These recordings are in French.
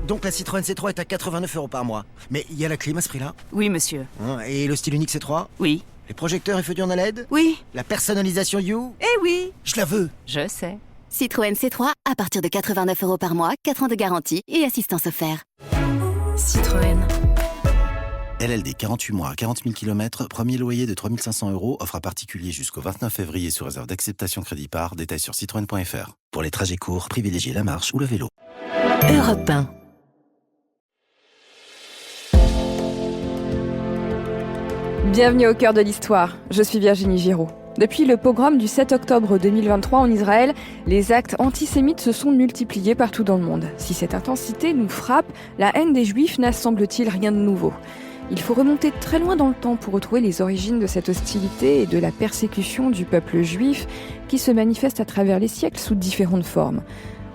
Donc la Citroën C3 est à 89 € par mois. Mais il y a la clim à ce prix-là? Oui, monsieur. Et le style unique C3? Oui. Les projecteurs FE en LED? Oui. La personnalisation You? Eh oui. Je la veux. Je sais. Citroën C3 à partir de 89 € par mois, 4 ans de garantie et assistance offerte. Citroën. LLD 48 mois à 40 000 km, premier loyer de 3 500 €, offre à particulier jusqu'au 29 février sous réserve d'acceptation crédit par, détail sur citroën.fr. Pour les trajets courts, privilégiez la marche ou le vélo. Europe 1. Bienvenue au cœur de l'histoire, je suis Virginie Giraud. Depuis le pogrom du 7 octobre 2023 en Israël, les actes antisémites se sont multipliés partout dans le monde. Si cette intensité nous frappe, la haine des Juifs n'a semble-t-il rien de nouveau. Il faut remonter très loin dans le temps pour retrouver les origines de cette hostilité et de la persécution du peuple juif qui se manifeste à travers les siècles sous différentes formes.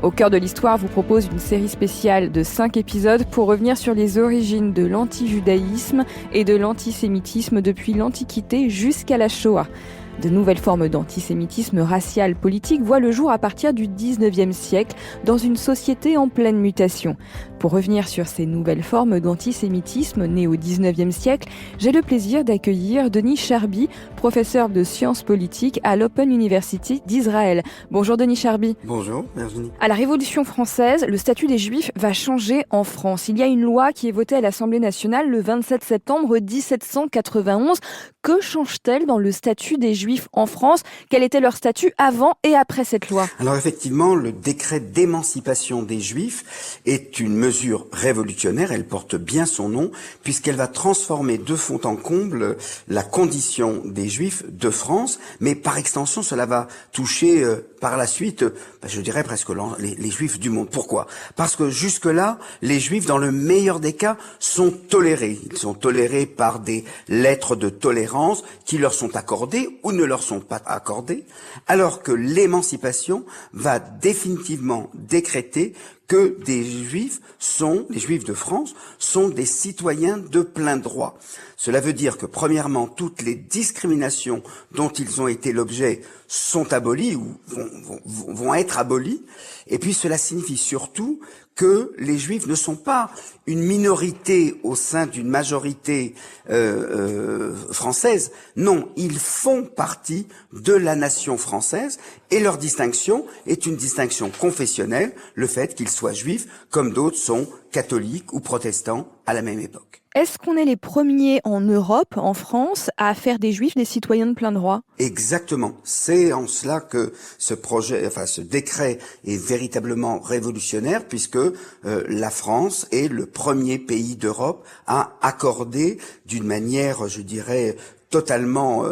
Au cœur de l'histoire vous propose une série spéciale de 5 épisodes pour revenir sur les origines de l'anti-judaïsme et de l'antisémitisme depuis l'Antiquité jusqu'à la Shoah. De nouvelles formes d'antisémitisme racial politique voient le jour à partir du 19e siècle dans une société en pleine mutation. Pour revenir sur ces nouvelles formes d'antisémitisme nées au 19e siècle, j'ai le plaisir d'accueillir Denis Charby, professeur de sciences politiques à l'Open University d'Israël. Bonjour Denis Charby. Bonjour Virginie. À la Révolution française, le statut des Juifs va changer en France. Il y a une loi qui est votée à l'Assemblée nationale le 27 septembre 1791. Que change-t-elle dans le statut des Juifs en France? Quel était leur statut avant et après cette loi? Alors effectivement, le décret d'émancipation des Juifs est une mesure révolutionnaire, elle porte bien son nom, puisqu'elle va transformer de fond en comble la condition des Juifs de France, mais par extension, cela va toucher par la suite, je dirais presque les Juifs du monde. Pourquoi? Parce que jusque-là, les Juifs, dans le meilleur des cas, sont tolérés. Ils sont tolérés par des lettres de tolérance qui leur sont accordées ou ne leur sont pas accordées, alors que l'émancipation va définitivement décréter que les Juifs de France, sont des citoyens de plein droit. Cela veut dire que, premièrement, toutes les discriminations dont ils ont été l'objet sont abolies ou vont être abolies. Et puis, cela signifie surtout que les Juifs ne sont pas une minorité au sein d'une majorité française. Non, ils font partie de la nation française et leur distinction est une distinction confessionnelle, le fait qu'ils soient juifs comme d'autres sont catholiques ou protestants à la même époque. Est-ce qu'on est les premiers en Europe, en France, à faire des Juifs des citoyens de plein droit? Exactement. C'est en cela que ce décret est véritablement révolutionnaire, puisque la France est le premier pays d'Europe à accorder d'une manière, je dirais, totalement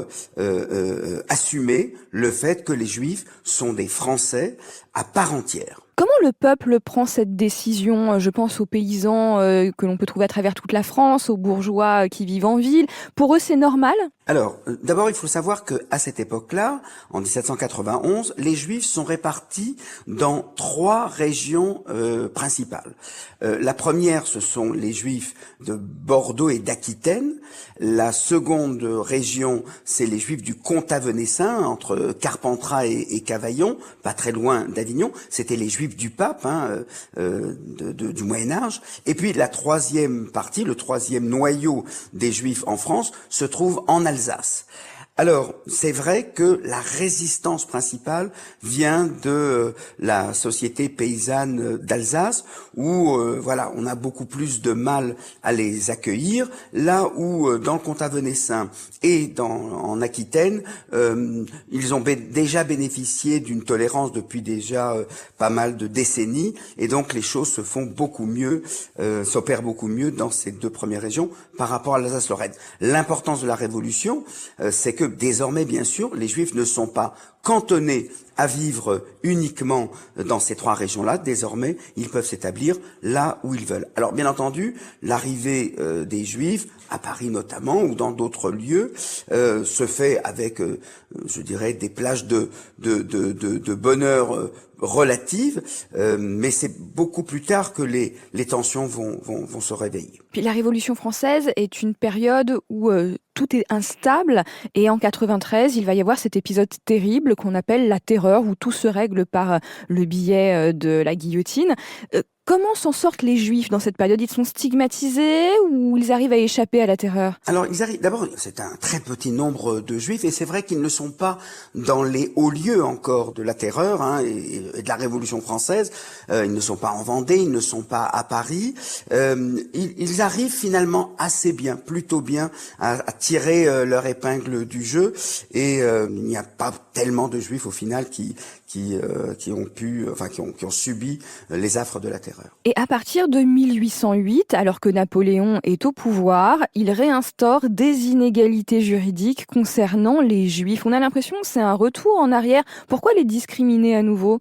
assumée le fait que les Juifs sont des Français à part entière. Comment le peuple prend cette décision? Je pense aux paysans que l'on peut trouver à travers toute la France, aux bourgeois qui vivent en ville. Pour eux, c'est normal? Alors, d'abord, il faut savoir que à cette époque-là, en 1791, les Juifs sont répartis dans 3 régions principales. La première, ce sont les Juifs de Bordeaux et d'Aquitaine. La seconde région, c'est les Juifs du Comtat venessin, entre Carpentras et Cavaillon, pas très loin d'Avignon. C'était les Juifs du pape du Moyen-Âge. Et puis la troisième partie, le troisième noyau des Juifs en France, se trouve en Alsace. Alors, c'est vrai que la résistance principale vient de la société paysanne d'Alsace, où on a beaucoup plus de mal à les accueillir, là où dans le Comtat venessin et en Aquitaine, ils ont déjà bénéficié d'une tolérance depuis déjà pas mal de décennies, et donc les choses se font beaucoup mieux, s'opèrent beaucoup mieux dans ces 2 premières régions par rapport à l'Alsace-Lorraine. L'importance de la Révolution, c'est que désormais, bien sûr, les Juifs ne sont pas cantonnés à vivre uniquement dans ces 3 régions-là. Désormais, ils peuvent s'établir là où ils veulent. Alors, bien entendu, l'arrivée des Juifs, à Paris notamment, ou dans d'autres lieux, se fait avec, je dirais, des plages de bonheur relative, mais c'est beaucoup plus tard que les tensions vont se réveiller. Puis la Révolution française est une période où tout est instable, et en 93, il va y avoir cet épisode terrible qu'on appelle la Terreur, où tout se règle par le biais de la guillotine. Comment s'en sortent les Juifs dans cette période? Ils sont stigmatisés ou ils arrivent à échapper à la terreur? Alors, ils arrivent. D'abord, c'est un très petit nombre de Juifs, et c'est vrai qu'ils ne sont pas dans les hauts lieux encore de la terreur et de la Révolution française. Ils ne sont pas en Vendée, ils ne sont pas à Paris. Ils arrivent finalement assez bien, plutôt bien, à tirer leur épingle du jeu. Et il n'y a pas tellement de Juifs au final qui ont subi les affres de la terreur. Et à partir de 1808, alors que Napoléon est au pouvoir, il réinstaure des inégalités juridiques concernant les Juifs. On a l'impression que c'est un retour en arrière. Pourquoi les discriminer à nouveau?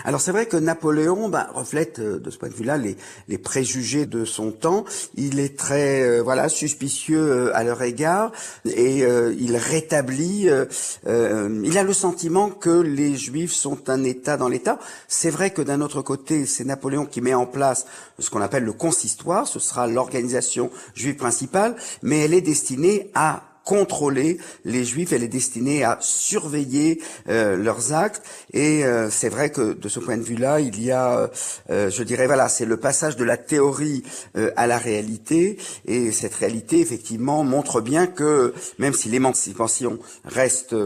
Alors c'est vrai que Napoléon reflète de ce point de vue-là les préjugés de son temps. Il est très suspicieux à leur égard, et il rétablit. Il a le sentiment que les Juifs sont un État dans l'État. C'est vrai que d'un autre côté, c'est Napoléon qui met en place ce qu'on appelle le consistoire. Ce sera l'organisation juive principale, mais elle est destinée à contrôler les Juifs, elle est destinée à surveiller leurs actes, et c'est vrai que de ce point de vue-là, il y a, c'est le passage de la théorie à la réalité, et cette réalité effectivement montre bien que même si l'émancipation reste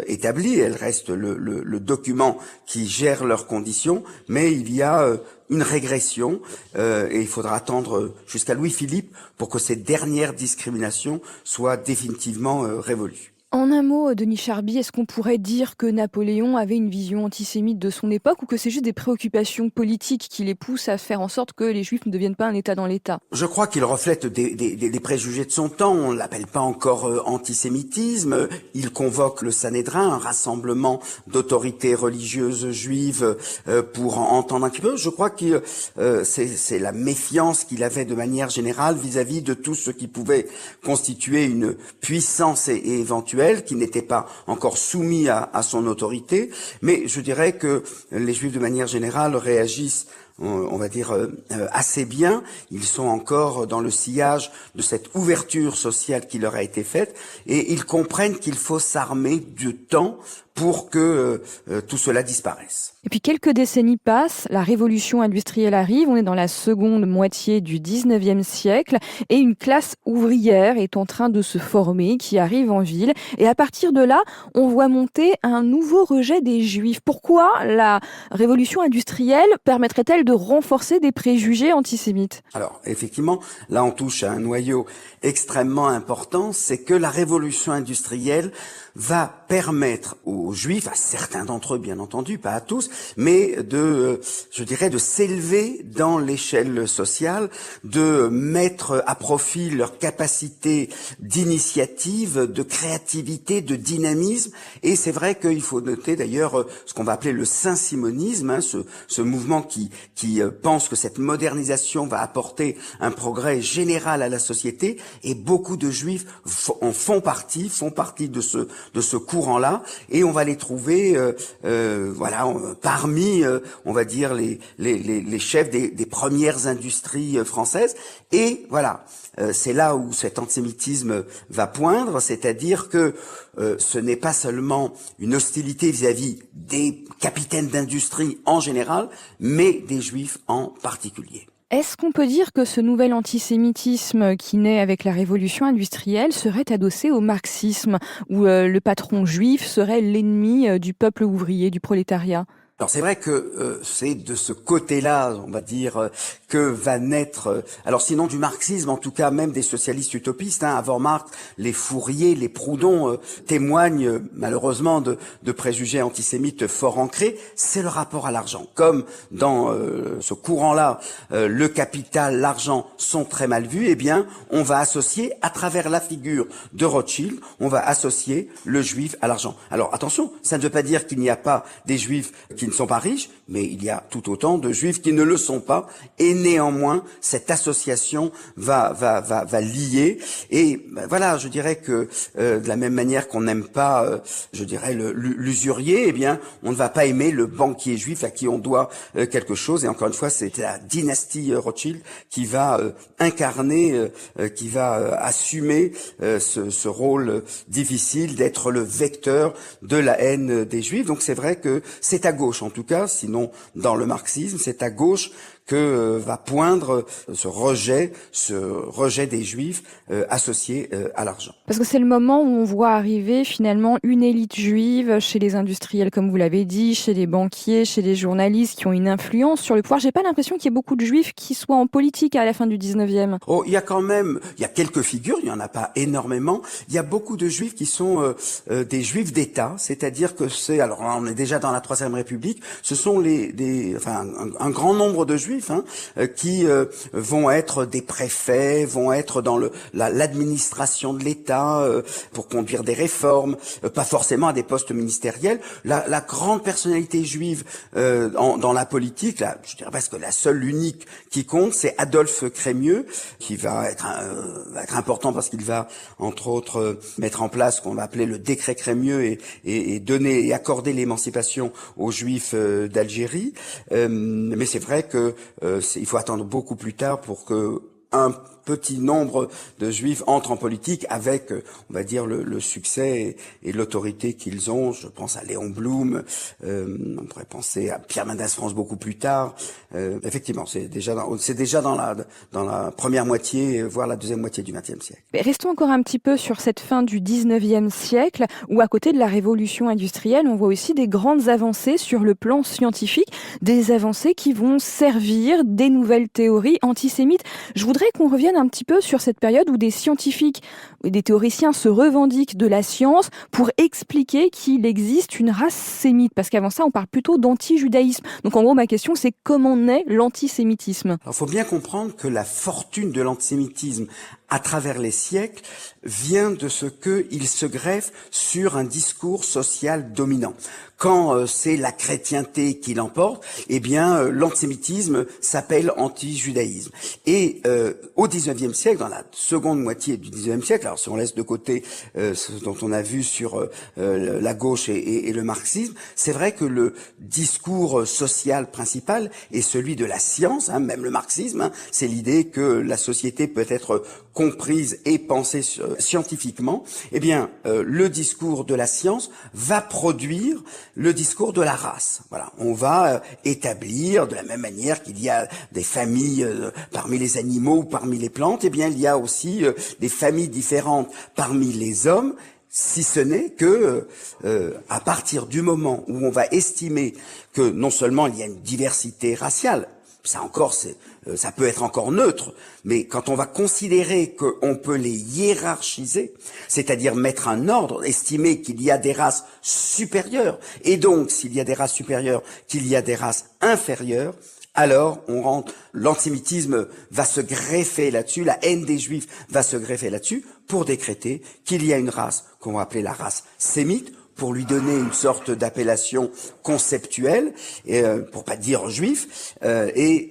établie, elle reste le document qui gère leurs conditions, mais il y a une régression, et il faudra attendre jusqu'à Louis-Philippe pour que ces dernières discriminations soient définitivement révolues. En un mot, Denis Charby, est-ce qu'on pourrait dire que Napoléon avait une vision antisémite de son époque, ou que c'est juste des préoccupations politiques qui les poussent à faire en sorte que les Juifs ne deviennent pas un État dans l'État? Je crois qu'il reflète des préjugés de son temps. On l'appelle pas encore antisémitisme. Il convoque le Sanhédrin, un rassemblement d'autorités religieuses juives, pour entendre un petit peu. Je crois que c'est la méfiance qu'il avait de manière générale vis-à-vis de tout ce qui pouvait constituer une puissance et éventuelle, qui n'était pas encore soumis à son autorité. Mais je dirais que les Juifs de manière générale réagissent, on va dire, assez bien. Ils sont encore dans le sillage de cette ouverture sociale qui leur a été faite, et ils comprennent qu'il faut s'armer du temps pour que tout cela disparaisse. Et puis quelques décennies passent, la révolution industrielle arrive, on est dans la seconde moitié du 19e siècle, et une classe ouvrière est en train de se former, qui arrive en ville, et à partir de là, on voit monter un nouveau rejet des Juifs. Pourquoi la révolution industrielle permettrait-elle de renforcer des préjugés antisémites? Alors, effectivement, là on touche à un noyau extrêmement important, c'est que la révolution industrielle va permettre aux Juifs, à certains d'entre eux bien entendu, pas à tous, mais de s'élever dans l'échelle sociale, de mettre à profit leur capacité d'initiative, de créativité, de dynamisme. Et c'est vrai qu'il faut noter d'ailleurs ce qu'on va appeler le saint-simonisme, ce mouvement qui pense que cette modernisation va apporter un progrès général à la société, et beaucoup de Juifs en font partie de ce courant-là, et on va les trouver parmi on va dire les chefs des premières industries françaises. Et voilà, c'est là où cet antisémitisme va poindre, c'est-à-dire que ce n'est pas seulement une hostilité vis-à-vis des capitaines d'industrie en général, mais des Juifs en particulier. Est-ce qu'on peut dire que ce nouvel antisémitisme qui naît avec la révolution industrielle serait adossé au marxisme, où le patron juif serait l'ennemi du peuple ouvrier, du prolétariat? Alors c'est vrai que c'est de ce côté-là, on va dire, que va naître, alors sinon du marxisme, en tout cas même des socialistes utopistes. Avant Marx, les Fourier, les Proudhon témoignent malheureusement de préjugés antisémites fort ancrés. C'est le rapport à l'argent. Comme dans ce courant-là, le capital, l'argent sont très mal vus, eh bien on va associer, à travers la figure de Rothschild, on va associer le juif à l'argent. Alors attention, ça ne veut pas dire qu'il n'y a pas des juifs qui ne sont pas riches, mais il y a tout autant de juifs qui ne le sont pas, et néanmoins cette association va lier. Et voilà, je dirais que de la même manière qu'on n'aime pas, l'usurier, eh bien on ne va pas aimer le banquier juif à qui on doit quelque chose. Et encore une fois, c'est la dynastie Rothschild qui va incarner, qui va assumer ce rôle difficile d'être le vecteur de la haine des juifs. Donc c'est vrai que c'est à gauche, en tout cas, sinon dans le marxisme, c'est à gauche que va poindre ce rejet des Juifs associé à l'argent. Parce que c'est le moment où on voit arriver finalement une élite juive chez les industriels, comme vous l'avez dit, chez les banquiers, chez les journalistes qui ont une influence sur le pouvoir. J'ai pas l'impression qu'il y ait beaucoup de Juifs qui soient en politique à la fin du 19e. Oh, il y a quelques figures, il y en a pas énormément. Il y a beaucoup de Juifs qui sont des Juifs d'État, c'est-à-dire que alors là, on est déjà dans la Troisième République. Ce sont un grand nombre de Juifs qui vont être des préfets, vont être dans l'administration de l'État pour conduire des réformes, pas forcément à des postes ministériels. La grande personnalité juive dans la politique, là, je dirais presque la seule, l'unique qui compte, c'est Adolphe Crémieux, qui va être important parce qu'il va entre autres mettre en place ce qu'on va appeler le décret Crémieux et donner et accorder l'émancipation aux Juifs d'Algérie. Mais c'est vrai que il faut attendre beaucoup plus tard pour que un petit nombre de Juifs entrent en politique avec, on va dire, le succès et l'autorité qu'ils ont. Je pense à Léon Blum, on pourrait penser à Pierre Mendès France beaucoup plus tard. Effectivement, c'est déjà dans la première moitié, voire la deuxième moitié du XXe siècle. Mais restons encore un petit peu sur cette fin du XIXe siècle, où à côté de la révolution industrielle, on voit aussi des grandes avancées sur le plan scientifique, des avancées qui vont servir des nouvelles théories antisémites. Je voudrais qu'on revienne un petit peu sur cette période où des scientifiques, des théoriciens se revendiquent de la science pour expliquer qu'il existe une race sémite. Parce qu'avant ça, on parle plutôt d'anti-judaïsme. Donc en gros, ma question, c'est comment naît l'antisémitisme ? Alors, il faut bien comprendre que la fortune de l'antisémitisme à travers les siècles vient de ce qu'il se greffe sur un discours social dominant. Quand c'est la chrétienté qui l'emporte, eh bien l'antisémitisme s'appelle anti-judaïsme. Et au XIXe siècle, dans la seconde moitié du XIXe siècle, alors si on laisse de côté ce dont on a vu sur la gauche et le marxisme, c'est vrai que le discours social principal est celui de la science, même le marxisme, c'est l'idée que la société peut être comprise et pensée scientifiquement. Eh bien, le discours de la science va produire le discours de la race. Voilà, on va établir de la même manière qu'il y a des familles parmi les animaux ou parmi les plantes, eh bien il y a aussi des familles différentes parmi les hommes, si ce n'est que à partir du moment où on va estimer que non seulement il y a une diversité raciale, ça peut être encore neutre, mais quand on va considérer qu'on peut les hiérarchiser, c'est-à-dire mettre un ordre, estimer qu'il y a des races supérieures, et donc s'il y a des races supérieures, qu'il y a des races inférieures, alors l'antisémitisme va se greffer là-dessus, la haine des Juifs va se greffer là-dessus pour décréter qu'il y a une race qu'on va appeler la race sémite, pour lui donner une sorte d'appellation conceptuelle, pour pas dire juif, et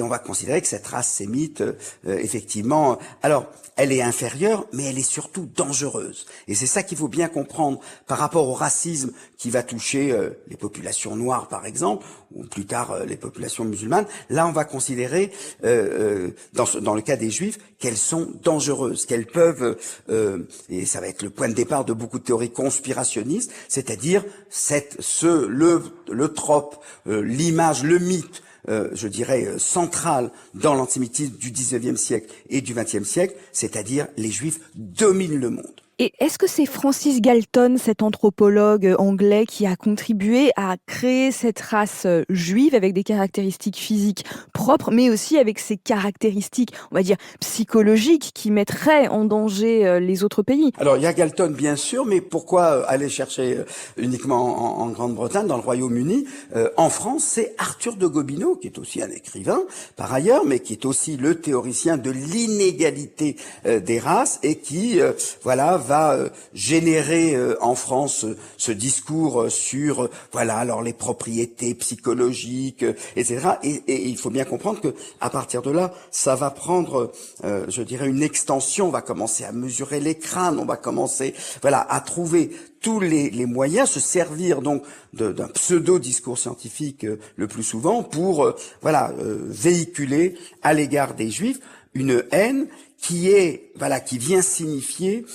on va considérer que cette race sémite, effectivement, alors elle est inférieure, mais elle est surtout dangereuse. Et c'est ça qu'il faut bien comprendre par rapport au racisme qui va toucher les populations noires, par exemple, ou plus tard les populations musulmanes. Là, on va considérer, dans le cas des Juifs, qu'elles sont dangereuses, qu'elles peuvent, et ça va être le point de départ de beaucoup de théories conspirationnistes, c'est-à-dire le trope, l'image, le mythe, je dirais, central dans l'antisémitisme du XIXe siècle et du XXe siècle, c'est-à-dire les Juifs dominent le monde. Et est-ce que c'est Francis Galton, cet anthropologue anglais, qui a contribué à créer cette race juive avec des caractéristiques physiques propres, mais aussi avec ces caractéristiques, on va dire, psychologiques qui mettraient en danger les autres pays? Alors, il y a Galton, bien sûr, mais pourquoi aller chercher uniquement en Grande-Bretagne, dans le Royaume-Uni? En France, c'est Arthur de Gobineau, qui est aussi un écrivain, par ailleurs, mais qui est aussi le théoricien de l'inégalité des races et qui, va générer en France ce discours sur alors les propriétés psychologiques, etc. Et il faut bien comprendre que à partir de là, ça va prendre, je dirais, une extension. On va commencer à mesurer les crânes, on va commencer, à trouver tous les moyens, se servir donc d'un pseudo-discours scientifique le plus souvent pour véhiculer à l'égard des Juifs une haine qui vient signifier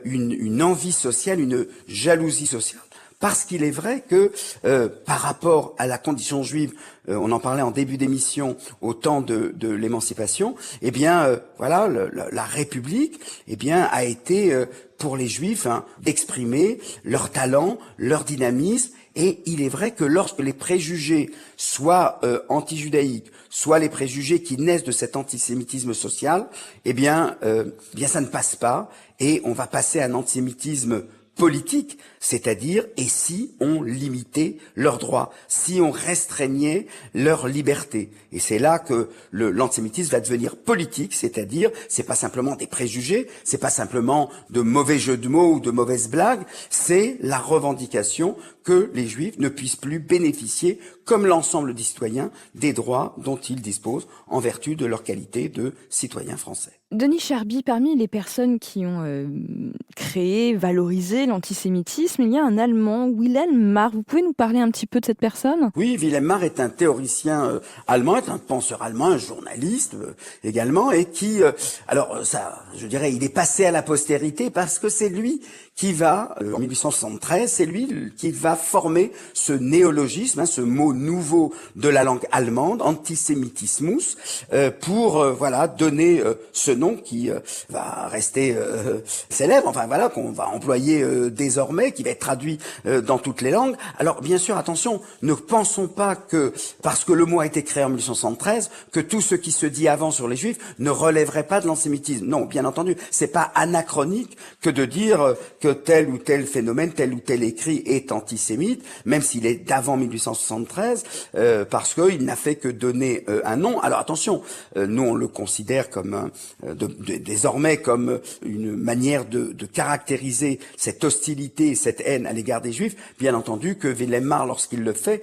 une envie sociale, une jalousie sociale. Parce qu'il est vrai que par rapport à la condition juive, on en parlait en début d'émission au temps de l'émancipation, eh bien voilà, la République a été pour les Juifs d'exprimer leur talent, leur dynamisme. Et il est vrai que lorsque les préjugés, soit anti-judaïques, soit les préjugés qui naissent de cet antisémitisme social, eh bien ça ne passe pas, et on va passer à un antisémitisme politique, c'est-à-dire, et si on limitait leurs droits, si on restreignait leur liberté. Et c'est là que l'antisémitisme va devenir politique, c'est-à-dire, c'est pas simplement des préjugés, c'est pas simplement de mauvais jeux de mots ou de mauvaises blagues, c'est la revendication que les Juifs ne puissent plus bénéficier, comme l'ensemble des citoyens, des droits dont ils disposent en vertu de leur qualité de citoyens français. Denis Charby, parmi les personnes qui ont créé, valorisé l'antisémitisme, il y a un Allemand, Wilhelm Marr. Vous pouvez nous parler un petit peu de cette personne ? Oui, Wilhelm Marr est un théoricien allemand, est un penseur allemand, un journaliste également, et qui, je dirais, il est passé à la postérité parce que c'est lui qui va, en 1873, c'est lui qui va former ce néologisme, ce mot nouveau de la langue allemande, antisémitismus, pour donner ce nom qui va rester célèbre, qu'on va employer désormais, qui va être traduit dans toutes les langues. Alors bien sûr, attention, ne pensons pas que parce que le mot a été créé en 1873, que tout ce qui se dit avant sur les Juifs ne relèverait pas de l'antisémitisme. Non, bien entendu, c'est pas anachronique que de dire que tel ou tel phénomène, tel ou tel écrit est antisémite, même s'il est d'avant 1873, parce qu'il n'a fait que donner un nom. Alors attention, nous on le considère comme désormais comme une manière de caractériser cette hostilité, cette haine à l'égard des Juifs. Bien entendu que Wilhelm Marr, lorsqu'il le fait,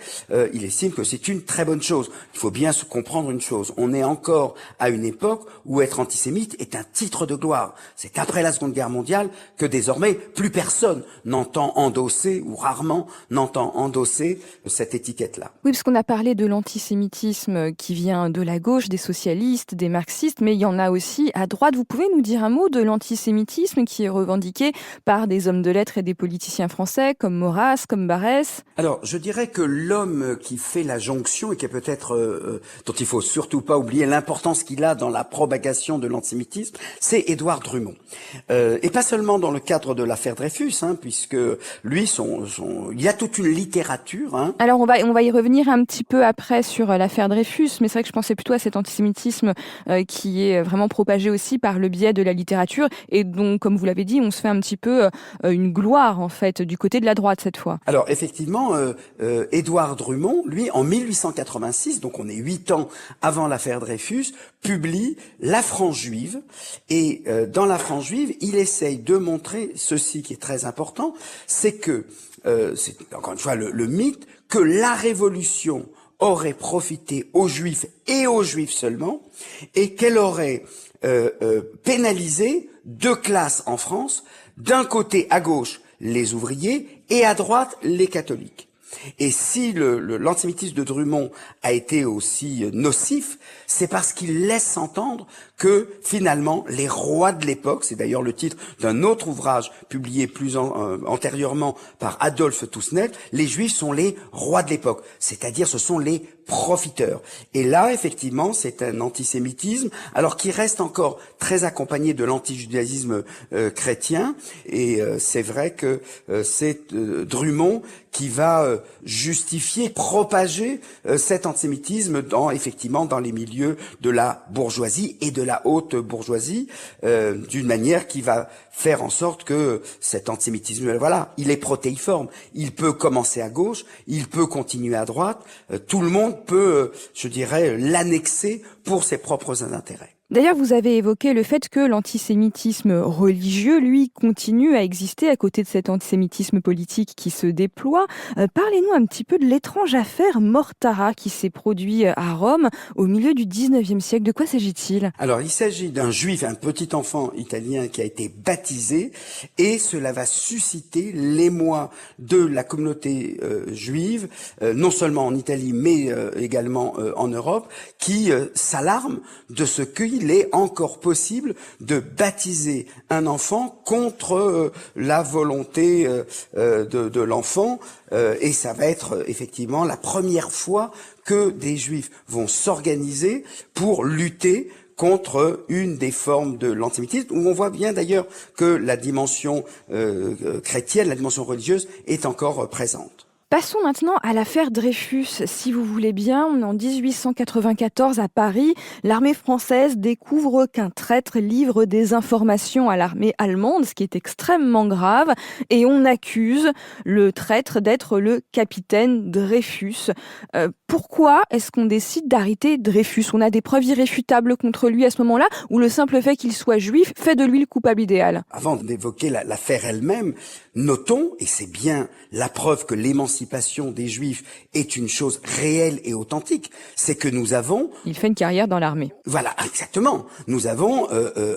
il estime que c'est une très bonne chose. Il faut bien se comprendre une chose, on est encore à une époque où être antisémite est un titre de gloire. C'est après la Seconde Guerre mondiale que désormais plus personne n'entend endosser, ou rarement n'entend endosser cette étiquette-là. Oui, parce qu'on a parlé de l'antisémitisme qui vient de la gauche, des socialistes, des marxistes, mais il y en a aussi à droite. Vous pouvez nous dire un mot de l'antisémitisme qui est revendiqué par des hommes de lettres et des politiciens français comme Maurras, comme Barrès? Alors, je dirais que l'homme qui fait la jonction et qui est peut-être dont il faut surtout pas oublier l'importance qu'il a dans la propagation de l'antisémitisme, c'est Édouard Drumont. Et pas seulement dans le cadre de l'affaire Dreyfus, puisque lui, il y a toute une littérature. Alors, on va y revenir un petit peu après sur l'affaire Dreyfus, mais c'est vrai que je pensais plutôt à cet antisémitisme qui est vraiment propagé aussi par le biais de la littérature et dont, comme vous l'avez dit, on se fait un petit peu une gloire, en fait, du côté de la droite cette fois. Alors, effectivement, Édouard Drumont, lui, en 1886, donc on est 8 ans avant l'affaire Dreyfus, publie La France juive. Et dans La France juive, il essaye de montrer ceci qui est très important, c'est que, c'est encore une fois le mythe, que la Révolution aurait profité aux Juifs et aux Juifs seulement, et qu'elle aurait pénalisé deux classes en France, d'un côté à gauche les ouvriers et à droite les catholiques. Et si l'antisémitisme de Drumont a été aussi nocif, c'est parce qu'il laisse entendre que finalement les rois de l'époque, c'est d'ailleurs le titre d'un autre ouvrage publié plus antérieurement par Adolphe Toussenel, les Juifs sont les rois de l'époque, c'est-à-dire ce sont les profiteurs. Et là, effectivement, c'est un antisémitisme, alors qui reste encore très accompagné de l'antijudaïsme chrétien. Et c'est vrai que c'est Drumont qui va justifier, propager cet antisémitisme dans les milieux de la bourgeoisie et de la haute bourgeoisie, d'une manière qui va faire en sorte que cet antisémitisme, il est protéiforme. Il peut commencer à gauche, il peut continuer à droite. Tout le monde peut, l'annexer pour ses propres intérêts. D'ailleurs, vous avez évoqué le fait que l'antisémitisme religieux, lui, continue à exister à côté de cet antisémitisme politique qui se déploie. Parlez-nous un petit peu de l'étrange affaire Mortara qui s'est produite à Rome au milieu du 19e siècle. De quoi s'agit-il ? Alors, il s'agit d'un juif, un petit enfant italien qui a été baptisé, et cela va susciter l'émoi de la communauté juive, non seulement en Italie, mais également en Europe, qui s'alarme de ce qu'il il est encore possible de baptiser un enfant contre la volonté de l'enfant, et ça va être effectivement la première fois que des Juifs vont s'organiser pour lutter contre une des formes de l'antisémitisme, où on voit bien d'ailleurs que la dimension chrétienne, la dimension religieuse est encore présente. Passons maintenant à l'affaire Dreyfus, si vous voulez bien. En 1894, à Paris, l'armée française découvre qu'un traître livre des informations à l'armée allemande, ce qui est extrêmement grave, et on accuse le traître d'être le capitaine Dreyfus. Pourquoi est-ce qu'on décide d'arrêter Dreyfus ? On a des preuves irréfutables contre lui à ce moment-là, ou le simple fait qu'il soit juif fait de lui le coupable idéal ? Avant d'évoquer l'affaire elle-même, notons, et c'est bien la preuve que l'émancipation des Juifs est une chose réelle et authentique, c'est que nous avons... Il fait une carrière dans l'armée. Voilà, exactement. Nous avons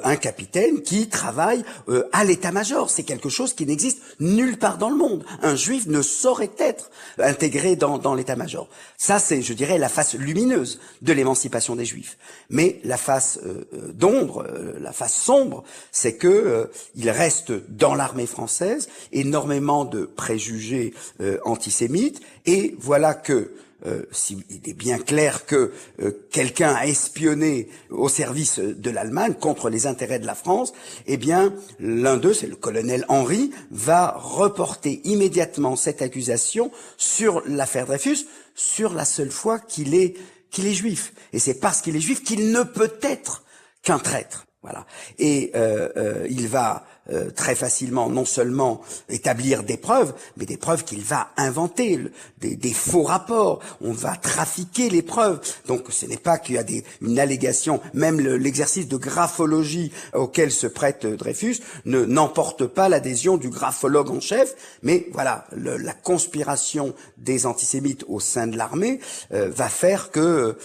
un capitaine qui travaille à l'état-major. C'est quelque chose qui n'existe nulle part dans le monde. Un Juif ne saurait être intégré dans l'état-major. Ça, c'est, je dirais, la face lumineuse de l'émancipation des Juifs. Mais la face d'ombre, la face sombre, c'est que il reste dans l'armée française énormément de préjugés antisémites, et voilà que il est bien clair que quelqu'un a espionné au service de l'Allemagne contre les intérêts de la France, eh bien l'un d'eux, c'est le colonel Henry, va reporter immédiatement cette accusation sur l'affaire Dreyfus, sur la seule fois qu'il est juif. Et c'est parce qu'il est juif qu'il ne peut être qu'un traître. Voilà. Et il va très facilement non seulement établir des preuves, mais des preuves qu'il va inventer, des faux rapports. On va trafiquer les preuves. Donc ce n'est pas qu'il y a une allégation, même l'exercice de graphologie auquel se prête Dreyfus n'emporte pas l'adhésion du graphologue en chef, mais voilà, la conspiration des antisémites au sein de l'armée va faire que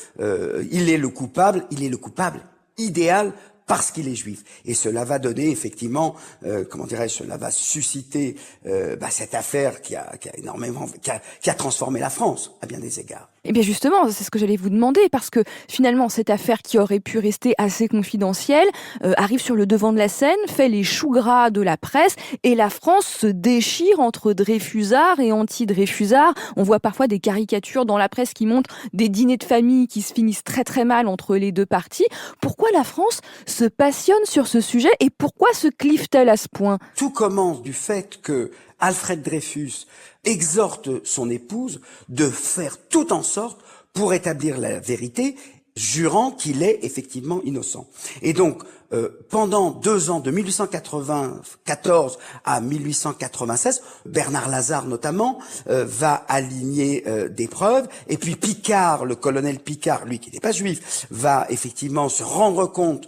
il est le coupable idéal, parce qu'il est juif. Et cela va donner effectivement, cela va susciter cette affaire qui a transformé la France à bien des égards. Eh bien justement, c'est ce que j'allais vous demander, parce que finalement cette affaire qui aurait pu rester assez confidentielle arrive sur le devant de la scène, fait les choux gras de la presse, et la France se déchire entre Dreyfusards et anti-Dreyfusards. On voit parfois des caricatures dans la presse qui montrent des dîners de famille qui se finissent très très mal entre les deux parties. Pourquoi la France se passionne sur ce sujet et pourquoi se clive-t-elle à ce point ? Tout commence du fait que Alfred Dreyfus exhorte son épouse de faire tout en sorte pour établir la vérité, jurant qu'il est effectivement innocent. Et donc, pendant 2 ans, de 1894 à 1896, Bernard Lazare notamment va aligner des preuves, et puis Picard, le colonel Picard, lui qui n'est pas juif, va effectivement se rendre compte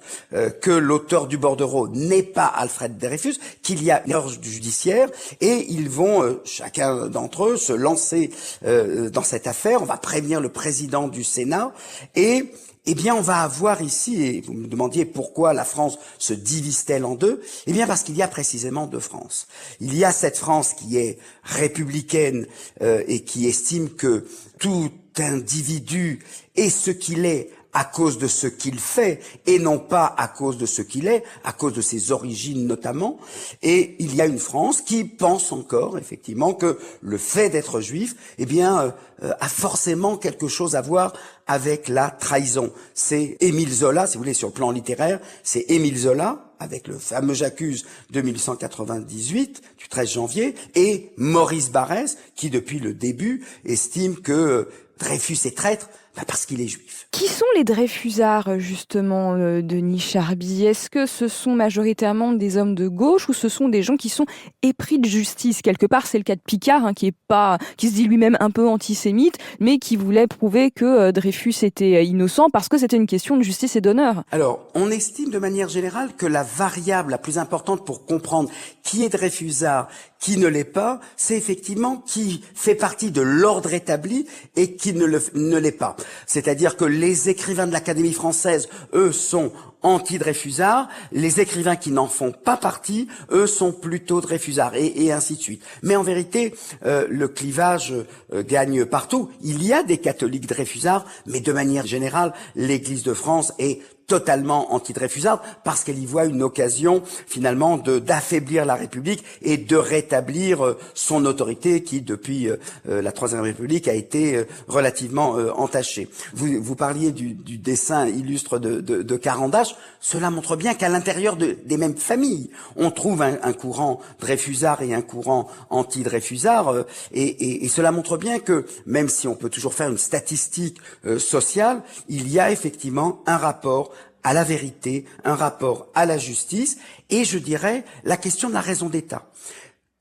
que l'auteur du bordereau n'est pas Alfred Dreyfus, qu'il y a une erreur judiciaire, et ils vont, chacun d'entre eux, se lancer dans cette affaire. On va prévenir le président du Sénat, et eh bien, on va avoir ici, et vous me demandiez pourquoi la France se divise-t-elle en deux, eh bien parce qu'il y a précisément 2 France. Il y a cette France qui est républicaine et qui estime que tout individu est ce qu'il est à cause de ce qu'il fait et non pas à cause de ce qu'il est, à cause de ses origines notamment. Et il y a une France qui pense encore effectivement que le fait d'être juif, eh bien, a forcément quelque chose à voir avec la trahison. C'est Émile Zola, si vous voulez, sur le plan littéraire, c'est Émile Zola, avec le fameux J'accuse de 1898, du 13 janvier, et Maurice Barrès, qui depuis le début estime que Dreyfus est traître, parce qu'il est juif. Qui sont les Dreyfusards, justement, Denis Charby ? Est-ce que ce sont majoritairement des hommes de gauche ou ce sont des gens qui sont épris de justice ? Quelque part, c'est le cas de Picard, qui se dit lui-même un peu antisémite, mais qui voulait prouver que Dreyfus était innocent parce que c'était une question de justice et d'honneur. Alors, on estime de manière générale que la variable la plus importante pour comprendre qui est Dreyfusard, qui ne l'est pas, c'est effectivement qui fait partie de l'ordre établi et qui ne l'est pas. C'est-à-dire que les écrivains de l'Académie française, eux, sont anti-Dreyfusards. Les écrivains qui n'en font pas partie, eux, sont plutôt Dreyfusards, et ainsi de suite. Mais en vérité, le clivage gagne partout. Il y a des catholiques Dreyfusards, mais de manière générale, l'Église de France est totalement anti-Dreyfusard parce qu'elle y voit une occasion finalement d'affaiblir la République et de rétablir son autorité qui depuis la Troisième République a été relativement entachée. Vous parliez du dessin illustre de Carandache. Cela montre bien qu'à l'intérieur des mêmes familles, on trouve un courant Dreyfusard et un courant anti-Dreyfusard, et cela montre bien que même si on peut toujours faire une statistique sociale, il y a effectivement un rapport à la vérité, un rapport à la justice, et je dirais la question de la raison d'État.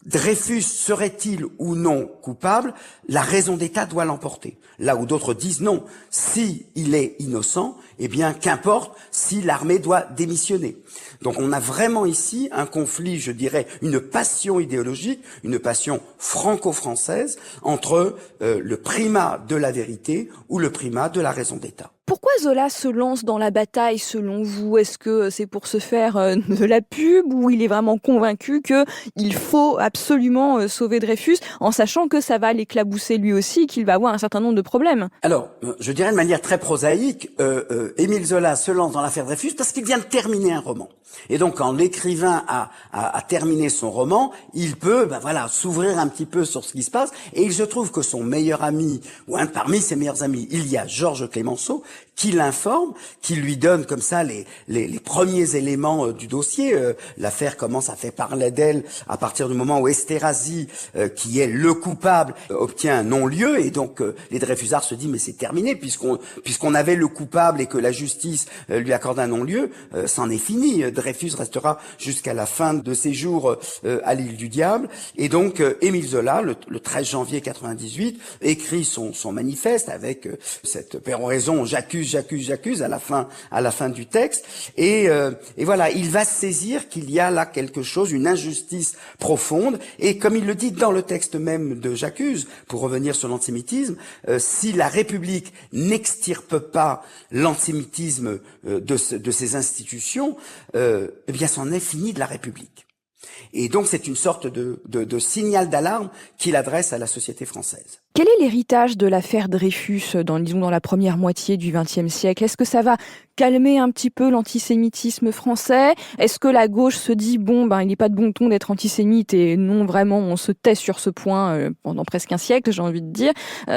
Dreyfus serait-il ou non coupable? La raison d'État doit l'emporter. Là où d'autres disent non, si il est innocent, eh bien qu'importe si l'armée doit démissionner. Donc on a vraiment ici un conflit, je dirais, une passion idéologique, une passion franco-française entre le primat de la vérité ou le primat de la raison d'État. Pourquoi Zola se lance dans la bataille selon vous? Est-ce que c'est pour se faire de la pub ou il est vraiment convaincu qu'il faut absolument sauver Dreyfus en sachant que ça va l'éclabousser lui aussi, qu'il va avoir un certain nombre de problèmes? Alors, je dirais de manière très prosaïque, Émile Zola se lance dans l'affaire Dreyfus parce qu'il vient de terminer un roman. Et donc, quand l'écrivain a terminé son roman, il peut, s'ouvrir un petit peu sur ce qui se passe. Et il se trouve que son meilleur ami, ou un parmi ses meilleurs amis, il y a Georges Clémenceau, qui l'informe, qui lui donne comme ça les premiers éléments du dossier. L'affaire commence à faire parler d'elle à partir du moment où Esterhazy, qui est le coupable, obtient un non-lieu. Et donc, les Dreyfusards se disent, mais c'est terminé, puisqu'on avait le coupable et que la justice lui accorde un non-lieu, c'en est fini. Dreyfus restera jusqu'à la fin de ses jours à l'île du Diable. Et donc, Émile Zola, le 13 janvier 98, écrit son manifeste avec cette péroraison « j'accuse » à la fin du texte. Et voilà, il va saisir qu'il y a là quelque chose, une injustice profonde. Et comme il le dit dans le texte même de J'accuse, pour revenir sur l'antisémitisme, si la République n'extirpe pas l'antisémitisme de ses institutions, eh bien, c'en est fini de la République. Et donc, c'est une sorte de signal d'alarme qu'il adresse à la société française. Quel est l'héritage de l'affaire Dreyfus dans la première moitié du XXe siècle? Est-ce que ça va calmer un petit peu l'antisémitisme français? Est-ce que la gauche se dit, il n'est pas de bon ton d'être antisémite et non, vraiment, on se tait sur ce point pendant presque un siècle, j'ai envie de dire.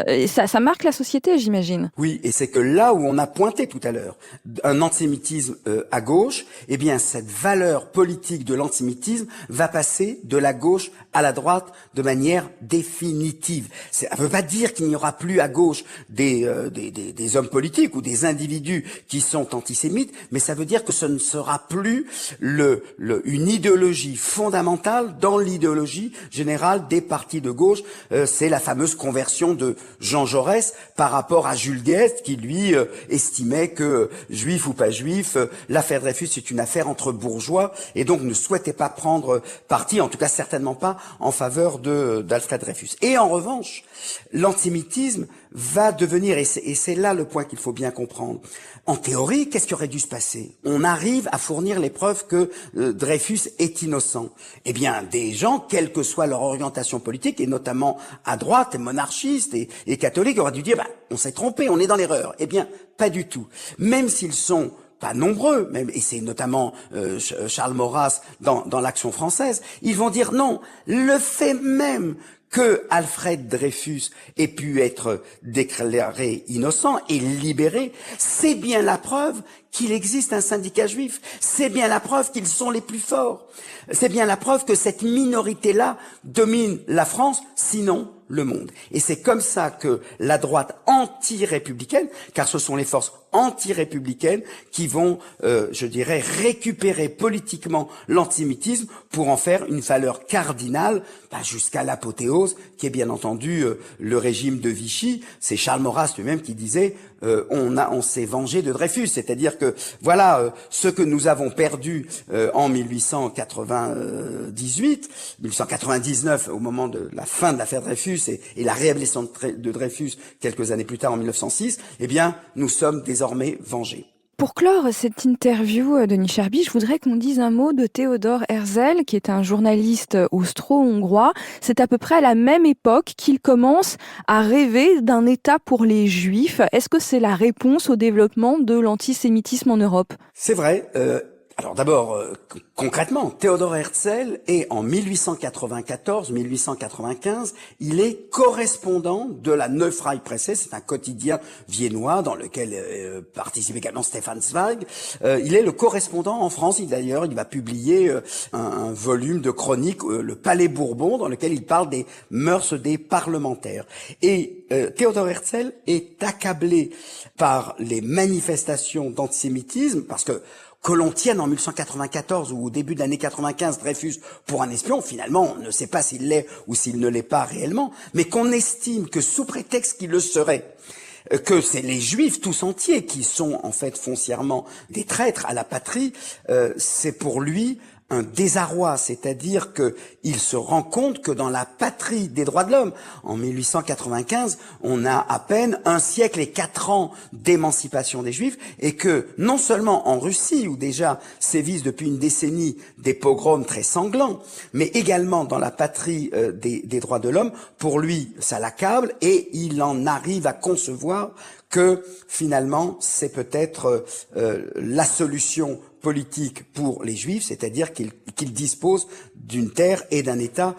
Et ça marque la société, j'imagine. Oui, et c'est que là où on a pointé tout à l'heure un antisémitisme à gauche, eh bien, cette valeur politique de l'antisémitisme va passer de la gauche à la droite de manière définitive. Ça ne veut pas dire qu'il n'y aura plus à gauche des hommes politiques ou des individus qui sont antisémites, mais ça veut dire que ce ne sera plus une idéologie fondamentale dans l'idéologie générale des partis de gauche. C'est la fameuse conversion de Jean Jaurès par rapport à Jules Guesde qui, lui, estimait que, juif ou pas juif, l'affaire Dreyfus est une affaire entre bourgeois et donc ne souhaitait pas prendre parti, en tout cas certainement pas en faveur d'Alfred Dreyfus. Et en revanche, l'antisémitisme va devenir, et c'est là le point qu'il faut bien comprendre, en théorie, qu'est-ce qui aurait dû se passer? On arrive à fournir les preuves que Dreyfus est innocent. Eh bien, des gens, quelle que soit leur orientation politique, et notamment à droite, et monarchistes et catholiques, auraient dû dire, on s'est trompé, on est dans l'erreur. Eh bien, pas du tout. Même s'ils sont pas nombreux, même, et c'est notamment Charles Maurras dans l'Action française, ils vont dire non, le fait même que Alfred Dreyfus ait pu être déclaré innocent et libéré, c'est bien la preuve qu'il existe un syndicat juif. C'est bien la preuve qu'ils sont les plus forts. C'est bien la preuve que cette minorité-là domine la France, sinon le monde. Et c'est comme ça que la droite anti-républicaine, car ce sont les forces anti-républicaines qui vont, je dirais, récupérer politiquement l'antisémitisme pour en faire une valeur cardinale, jusqu'à l'apothéose, qui est bien entendu le régime de Vichy. C'est Charles Maurras lui-même qui disait on s'est vengé de Dreyfus, c'est-à-dire que voilà ce que nous avons perdu en 1899 au moment de la fin de l'affaire Dreyfus et la réhabilitation de Dreyfus quelques années plus tard en 1906, eh bien nous sommes désormais vengés. Pour clore cette interview, Denis Charby, je voudrais qu'on dise un mot de Theodor Herzl, qui est un journaliste austro-hongrois. C'est à peu près à la même époque qu'il commence à rêver d'un État pour les Juifs. Est-ce que c'est la réponse au développement de l'antisémitisme en Europe ? C'est vrai. Alors d'abord, concrètement, Theodor Herzl est en 1894-1895, il est correspondant de la Neue Freie Presse, c'est un quotidien viennois dans lequel participe également Stefan Zweig. Il est le correspondant en France, il va publier un volume de chroniques, le Palais Bourbon, dans lequel il parle des mœurs des parlementaires. Et Theodor Herzl est accablé par les manifestations d'antisémitisme, parce que l'on tienne en 1894 ou au début de l'année 95 Dreyfus pour un espion, finalement, on ne sait pas s'il l'est ou s'il ne l'est pas réellement, mais qu'on estime que sous prétexte qu'il le serait, que c'est les Juifs tous entiers qui sont en fait foncièrement des traîtres à la patrie, c'est pour lui un désarroi, c'est-à-dire que il se rend compte que dans la patrie des droits de l'homme, en 1895, on a à peine 1 siècle et 4 ans d'émancipation des Juifs, et que non seulement en Russie, où déjà sévissent depuis une décennie des pogroms très sanglants, mais également dans la patrie des droits de l'homme, pour lui, ça l'accable, et il en arrive à concevoir que finalement, c'est peut-être la solution politique pour les Juifs, c'est-à-dire qu'ils disposent d'une terre et d'un État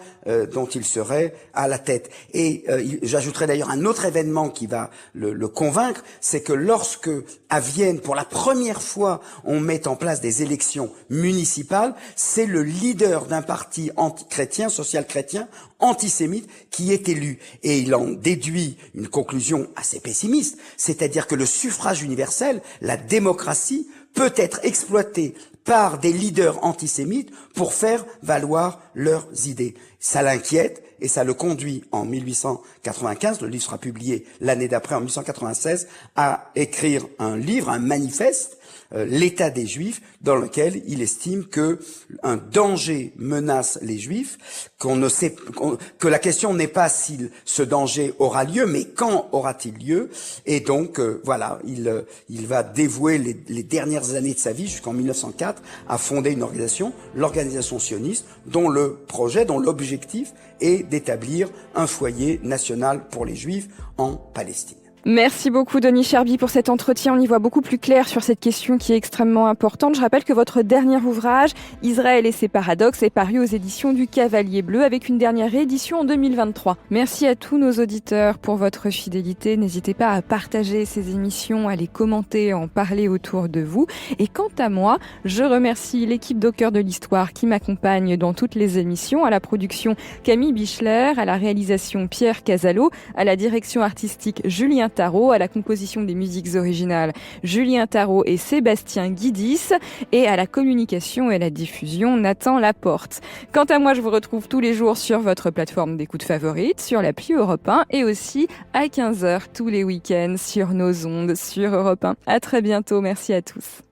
dont ils seraient à la tête. Et j'ajouterai d'ailleurs un autre événement qui va le convaincre, c'est que lorsque à Vienne, pour la première fois, on met en place des élections municipales, c'est le leader d'un parti anti-chrétien, social-chrétien, antisémite, qui est élu. Et il en déduit une conclusion assez pessimiste, c'est-à-dire que le suffrage universel, la démocratie, peut être exploité par des leaders antisémites pour faire valoir leurs idées. Ça l'inquiète et ça le conduit en 1895, le livre sera publié l'année d'après, en 1896, à écrire un livre, un manifeste, l'État des Juifs, dans lequel il estime que un danger menace les Juifs, que la question n'est pas si ce danger aura lieu, mais quand aura-t-il lieu. Et donc voilà, il va dévouer les dernières années de sa vie jusqu'en 1904 à fonder une organisation, l'organisation sioniste, dont l'objectif est d'établir un foyer national pour les Juifs en Palestine. Merci beaucoup Denis Charby pour cet entretien. On y voit beaucoup plus clair sur cette question qui est extrêmement importante. Je rappelle que votre dernier ouvrage, Israël et ses paradoxes, est paru aux éditions du Cavalier Bleu avec une dernière réédition en 2023. Merci à tous nos auditeurs pour votre fidélité. N'hésitez pas à partager ces émissions, à les commenter, à en parler autour de vous. Et quant à moi, je remercie l'équipe d'Au cœur de l'histoire qui m'accompagne dans toutes les émissions, à la production Camille Bichler, à la réalisation Pierre Casalo, à la direction artistique Julien Tarot, à la composition des musiques originales Julien Tarot et Sébastien Guidis, et à la communication et la diffusion Nathan Laporte. Quant à moi, je vous retrouve tous les jours sur votre plateforme d'écoute favorite, sur l'appli Europe 1 et aussi à 15h tous les week-ends sur nos ondes sur Europe 1. À très bientôt, merci à tous.